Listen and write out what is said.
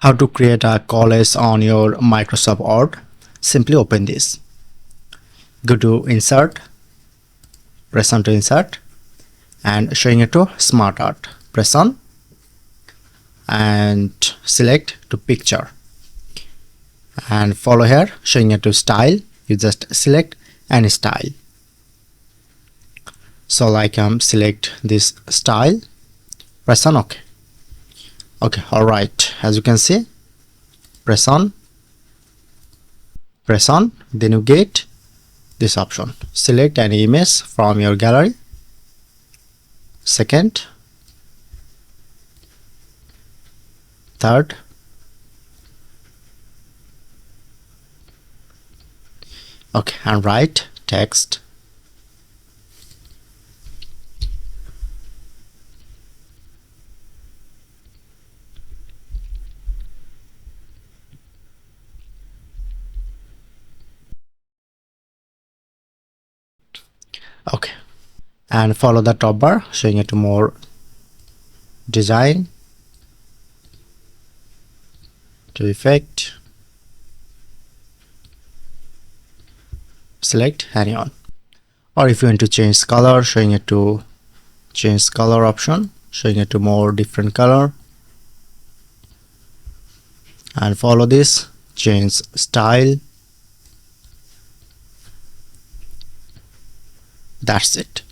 How to create a collage on your Microsoft Word. Simply open this. Go to Insert, press on to Insert, and showing it to Smart Art. Press on and select to Picture. And follow here, showing it to Style. You just select any style. So like select this style. Press on OK. Okay, alright. As you can see, press on, then you get this option. Select an image from your gallery. Second, third, okay, and write text. Okay, and follow the top bar, showing it to more design, to effect, select any on. Or if you want to change color, showing it to change color option, showing it to more different color, and follow this, change style. That's it.